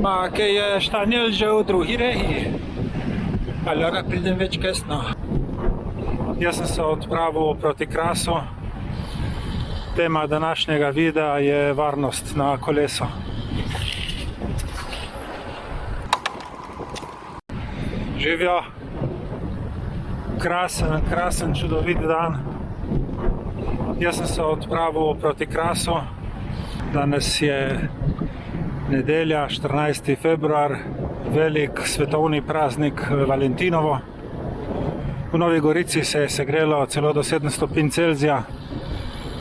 Ma che je Štanjel že v drugi regiji. Allora pridem več kasno. Jaz sem se odpravil proti Krasu. Tema današnjega videa je varnost na kolesu. Živijo. Krasen, čudovit dan. Jaz sem se odpravil proti Krasu. Danes je nedelja, 14. februar, velik svetovni praznik Valentinovo. V Novi Gorici se je segrelo celo do 7 stopinj Celzija.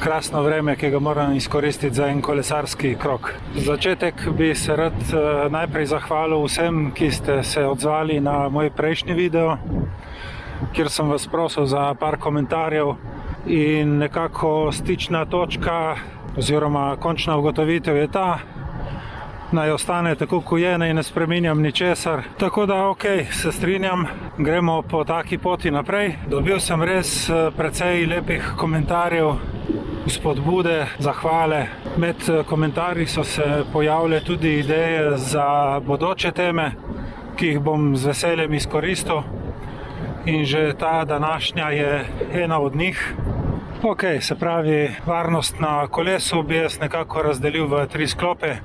Krasno vreme, ki ga moram izkoristiti za en kolesarski krog. Za začetek bi se rad najprej zahvalil vsem, ki ste se odzvali na moj prejšnji video, kjer sem vas prosil za par komentarjev in nekako stična točka oziroma končna ugotovitev je ta, naj ostane tako, ko je, naj ne spreminjam ničesar. Tako da, se strinjam, gremo po taki poti naprej. Dobil sem res precej lepih komentarjev, spodbude, zahvale. Med komentarji so se pojavile tudi ideje za bodoče teme, ki jih bom z veseljem izkoristil. In že ta današnja je ena od njih. Se pravi, varnost na kolesu bi jaz nekako razdelil v 3 sklope,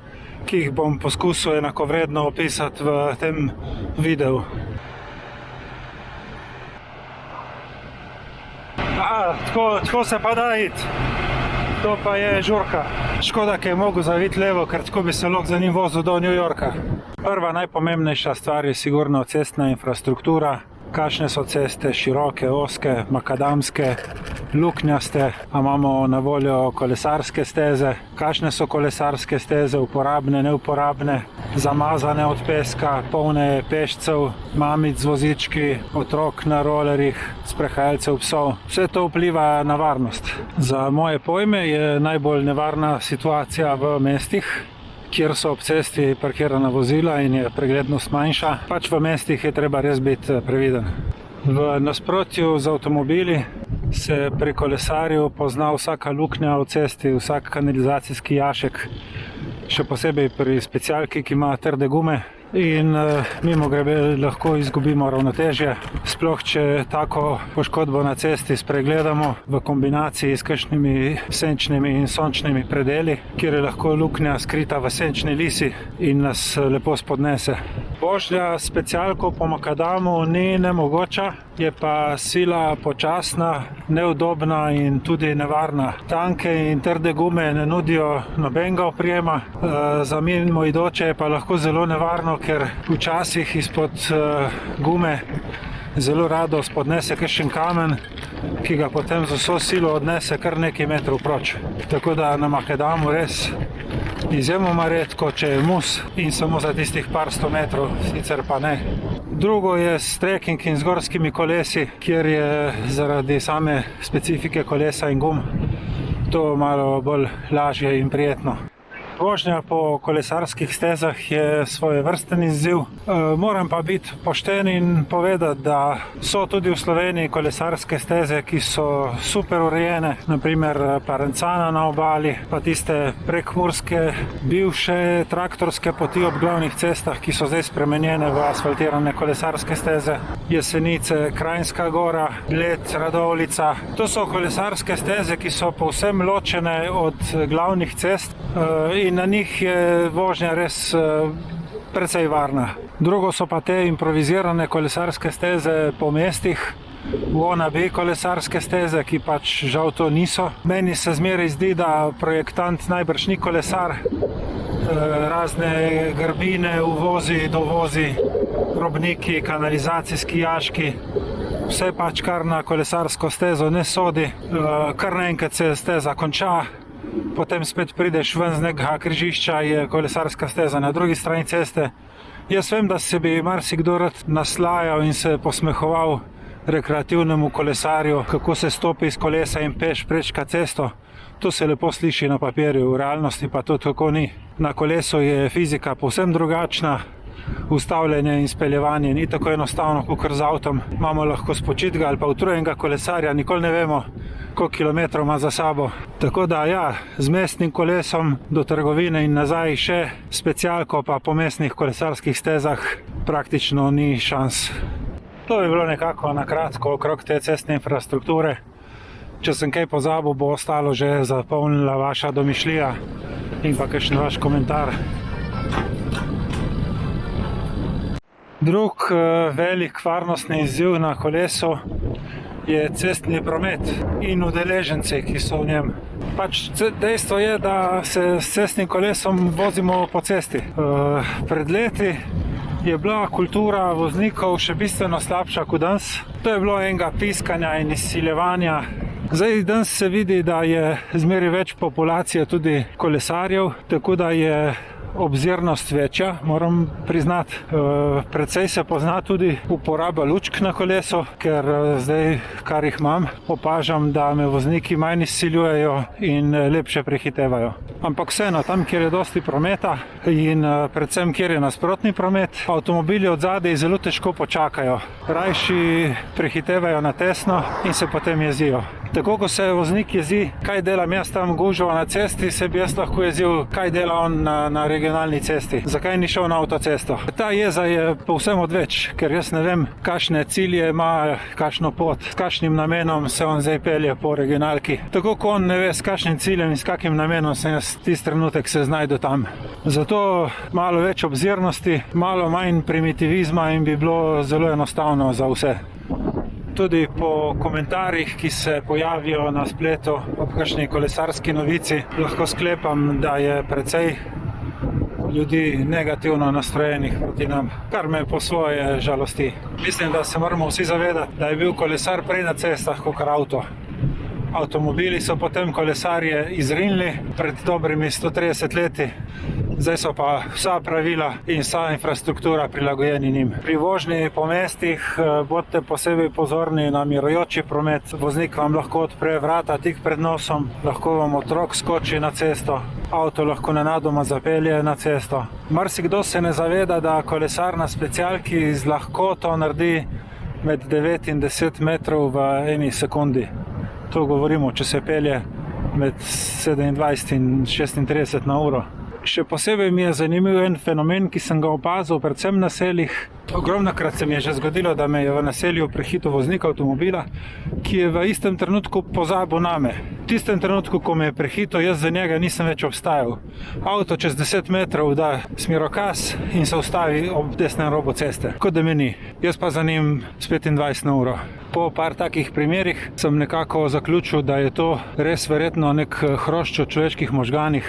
ki jih bom poskusil enakovredno opisati v tem videu. Tako se pa da iti. To pa je žurka. Škoda, ki je mogel zaviti levo, ker tako bi se lahko za njim vozil do New Yorka. Prva najpomembnejša stvar je sigurno cestna infrastruktura. Kakšne so ceste, široke, ozke, makadamske, luknjaste, a imamo na voljo kolesarske steze. Kakšne so kolesarske steze, uporabne, neuporabne, zamazane od peska, polne pešcev, mamic z vozički, otrok na rolerjih, sprehajalcev psov. Vse to vpliva na varnost. Za moje pojme je najbolj nevarna situacija v mestih, kjer so ob cesti parkirana vozila in je preglednost manjša. Pač v mestih je treba res biti previden. V nasprotju z avtomobili se pri kolesarju pozna vsaka luknja v cesti, vsak kanalizacijski jašek, še posebej pri specialki, ki ima trde gume. In mimogrede lahko izgubimo ravnotežje, sploh če tako poškodbo na cesti spregledamo v kombinaciji s kakšnimi senčnimi in sončnimi predeli, kjer je lahko luknja skrita v senčni lisi in nas lepo spodnese. Vožnja s specialko po makadamu ni nemogoča, je pa sila počasna, neudobna in tudi nevarna. Tanke in trde gume ne nudijo nobenega oprijema, za mimoidoče je pa lahko zelo nevarno, ker včasih izpod gume zelo rado spodnese kakšen kamen, ki ga potem z vso silo odnese kar nekaj metrov proč. Tako da na makadamu res izjemoma redko, če je mus in samo za tistih par 100 metrov, sicer pa ne. Drugo je s trekking in z gorskimi kolesi, kjer je zaradi same specifike kolesa in gum to malo bolj lažje in prijetno. Vožnja po kolesarskih stezah je svojevrsten izziv. Moram pa biti pošten in povedati, da so tudi v Sloveniji kolesarske steze, ki so super urejene, naprimer Parencana na obali, pa tiste prekmurske bivše traktorske poti ob glavnih cestah, ki so zdaj spremenjene v asfaltirane kolesarske steze. Jesenice, Kranjska Gora, Bled, Radovljica. To so kolesarske steze, ki so povsem ločene od glavnih cest in na njih je vožnja res precej varna. Drugo so pa te improvizirane kolesarske steze po mestih, wannabe kolesarske steze, ki pač žal to niso. Meni se zmeraj zdi, da projektant najbrž ni kolesar. Razne grbine, uvozi, dovozi, robniki, kanalizacijski jaški. Vse pač kar na kolesarsko stezo ne sodi. Kar naenkrat se steza konča, potem spet prideš ven z nekega križišča, je kolesarska steza na drugi strani ceste. Jaz vem, da se bi marsikdo rad naslajal in se posmehoval rekreativnemu kolesarju, kako se stopi iz kolesa in peš prečka cesto. To se lepo sliši na papirju, v realnosti pa to tako ni. Na kolesu je fizika povsem drugačna, ustavljanje in speljevanje ni tako enostavno, kot z avtom. Imamo lahko spočitega ali pa utrujenega kolesarja, nikoli ne vemo, koliko kilometrov ima za sabo. Tako da ja, z mestnim kolesom do trgovine in nazaj še specialko, pa po mestnih kolesarskih stezah praktično ni šans. To je bilo nekako na kratko okrog te cestne infrastrukture. Če sem kaj pozabil, bo ostalo že zapolnila vaša domišljija in pa kakšen vaš komentar. Drug velik varnostni izziv na kolesu je cestni promet in udeleženci, ki so v njem. Dejstvo je, da se s cestnim kolesom vozimo po cesti. Pred leti je bila kultura voznikov še bistveno slabša kot danes. To je bilo enega piskanja in izsiljevanja. Zdaj danes se vidi, da je zmeraj več populacije tudi kolesarjev, tako da je obzirnost večja, moram priznati. Precej se pozna tudi uporaba lučk na kolesu, ker zdaj, kar jih imam, opažam, da me vozniki manj izsiljujejo in lepše prehitevajo. Ampak vseeno, tam, kjer je dosti prometa in predvsem, kjer je nasprotni promet, avtomobili od zadaj zelo težko počakajo. Rajši prehitevajo na tesno in se potem jezijo. Tako, ko se voznik jezi, kaj delam jaz tam gužvo na cesti, se bi jaz lahko jezil, kaj dela on na regionalni cesti. Zakaj ni šel na avtocesto? Ta jeza je povsem odveč, ker jaz ne vem, kakšne cilje ima, kakšno pot, s kakšnim namenom se on zdaj pelje po regionalki. Tako, ko on ne ve, s kakšnim ciljem in s kakšnim namenom sem jaz tisti trenutek se znajdu tam. Zato malo več obzirnosti, malo manj primitivizma in bi bilo zelo enostavno za vse. Tudi po komentarjih, ki se pojavijo na spletu ob kakšni kolesarski novici, lahko sklepam, da je precej ljudi negativno nastrojenih proti nam, kar me po svoje žalosti. Mislim, da se moramo vsi zavedati, da je bil kolesar prej na cestah kot avto. Avtomobili so potem kolesarje izrinili pred dobrimi 130 leti. Zdaj so pa vsa pravila in vsa infrastruktura prilagojeni njim. Pri vožnji po mestih bodite posebej pozorni na mirujoči promet. Voznik vam lahko odpre vrata tik pred nosom, lahko vam otrok skoči na cesto, avto lahko nenadoma zapelje na cesto. Marsikdo se ne zaveda, da kolesar na specialki z lahkoto naredi med 9 in 10 metrov v eni sekundi. To govorimo, če se pelje med 27 in 36 na uro. Še posebej mi je zanimiv en fenomen, ki sem ga opazil predvsem v naseljih. Ogromnokrat se mi je že zgodilo, da me je v naselju prehitel voznik avtomobila, ki je v istem trenutku pozabil name. V tistem trenutku, ko me je prehitel, jaz za njega nisem več obstajal. Avto čez 10 metrov da smerokaz in se ustavi ob desnem robu ceste, kot da me ni. Jaz pa za njim s 25 na uro. Po par takih primerih sem nekako zaključil, da je to res verjetno nek hrošč v človeških možganih,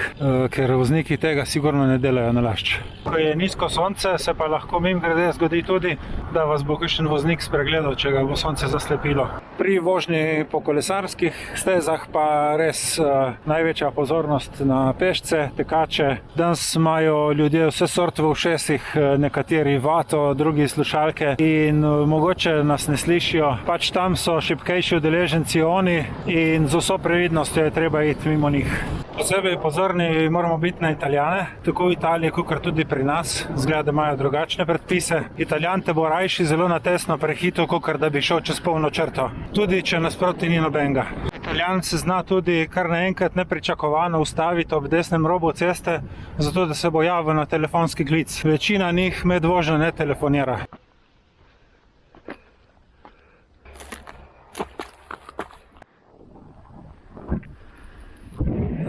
ker vozniki tega sigurno ne delajo nalašč. Ko je nizko sonce, se pa lahko mimogrede zgodi tudi, da vas bo kakšen voznik spregledal, če ga bo sonce zaslepilo. Pri vožnji po kolesarskih stezah pa res največja pozornost na pešce, tekače. Danes imajo ljudje vse sorte v ušesih, nekateri vato, drugi slušalke in mogoče nas ne slišijo. Pač tam so šibkejši udeleženci oni in z vso previdnostjo je treba iti mimo njih. Posebej pozorni moramo biti na Italijane, tako v Italiji, kot tudi pri nas. Zgleda, da imajo drugačne predpise. Italijan te bo rajši zelo na tesno prehitel, kot da bi šel čez polno črto, tudi če nasproti ni nobenega. Italijan se zna tudi kar naenkrat nepričakovano ustaviti ob desnem robu ceste, zato da se bo javil na telefonski klic. Večina njih med vožnjo ne telefonira.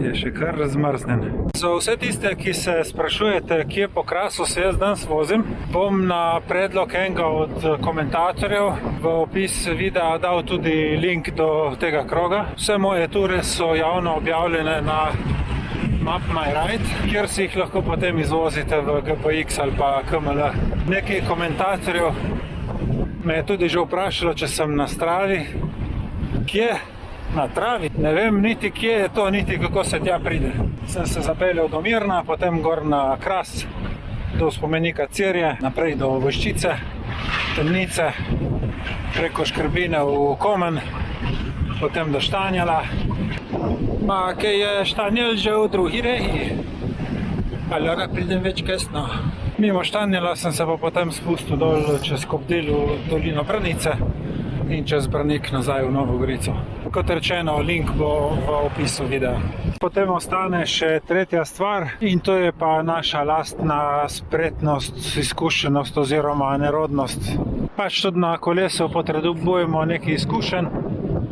Je še kar razmrznen. Za vse tiste, ki se sprašujete, kje po krasu se jaz danes vozim, bom na predlog enega od komentatorjev v opis videa dal tudi link do tega kroga. Vse moje ture so javno objavljene na Map My Ride, kjer si jih lahko potem izvozite v GPX ali pa KML. Nekaj komentatorjev me je tudi že vprašalo, če sem na Stravi. Kje? Na travi. Ne vem niti kje je to, niti kako se tja pride. Sem se zapeljal do Mirna, potem gor na Kras, do spomenika Cirje, naprej do Voščice, Temnice, preko Škrbine v Komen, potem do Štanjela. Pa kaj je Štanjel že v drugi regiji. Ali ora pridem več kesno. Mimo Štanjela sem se pa potem spustil dol čez Kobdil v dolino Brnice in čez Brnik nazaj v Novo Gorico. Kot rečeno, link bo v opisu videa. Potem ostane še tretja stvar in to je pa naša lastna spretnost, izkušenost oziroma nerodnost. Pač tudi na kolesu potrebujemo nekaj izkušenj,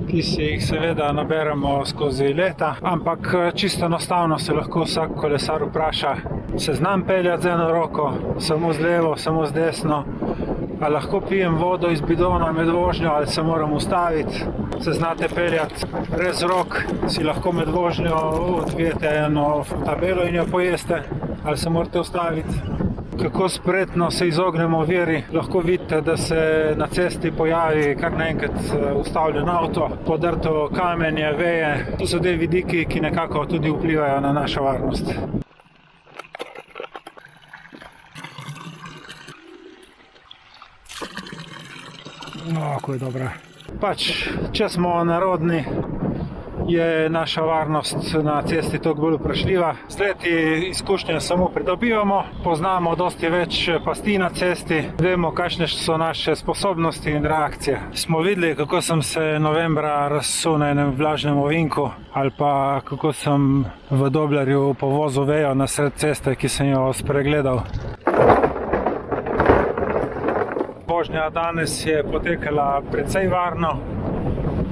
ki si jih seveda naberemo skozi leta, ampak čisto enostavno se lahko vsak kolesar vpraša, se znam peljati z eno roko, samo z levo, samo z desno, ali lahko pijem vodo iz bidona med vožnjo ali se moram ustaviti, se znate peljati brez rok, si lahko med vožnjo odvijete eno tabelo in jo pojeste, ali se morate ustaviti. Kako spretno se izognemo oviri, lahko vidite, da se na cesti pojavi kar naenkrat ustavljen avto, podrto kamenje, veje. To so te vidiki, ki nekako tudi vplivajo na našo varnost. No, ko je dobra. Pač, če smo narodni, je naša varnost na cesti toliko bolj vprašljiva. Z leti izkušnje samo pridobivamo, poznamo dosti več pasti na cesti, vemo, kakšne so naše sposobnosti in reakcije. Smo videli, kako sem se novembra razsul na enem vlažnem ovinku, ali pa kako sem v Doblerju povozil vejo na sred ceste, ki sem jo spregledal. Vožnja danes je potekala precej varno.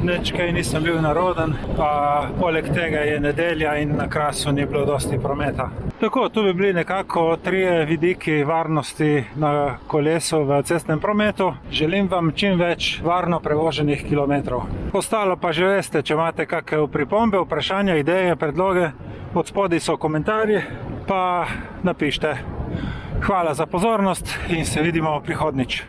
Nič kaj nisem bil naroden, pa poleg tega je nedelja in na Krasu ni bilo dosti prometa. Tako, tu bi bili nekako 3 vidiki varnosti na kolesu v cestnem prometu. Želim vam čim več varno prevoženih kilometrov. Ostalo pa že veste, če imate kakšne pripombe, vprašanja, ideje, predloge, od spodaj so komentarji, pa napišite. Hvala za pozornost in se vidimo prihodnjič.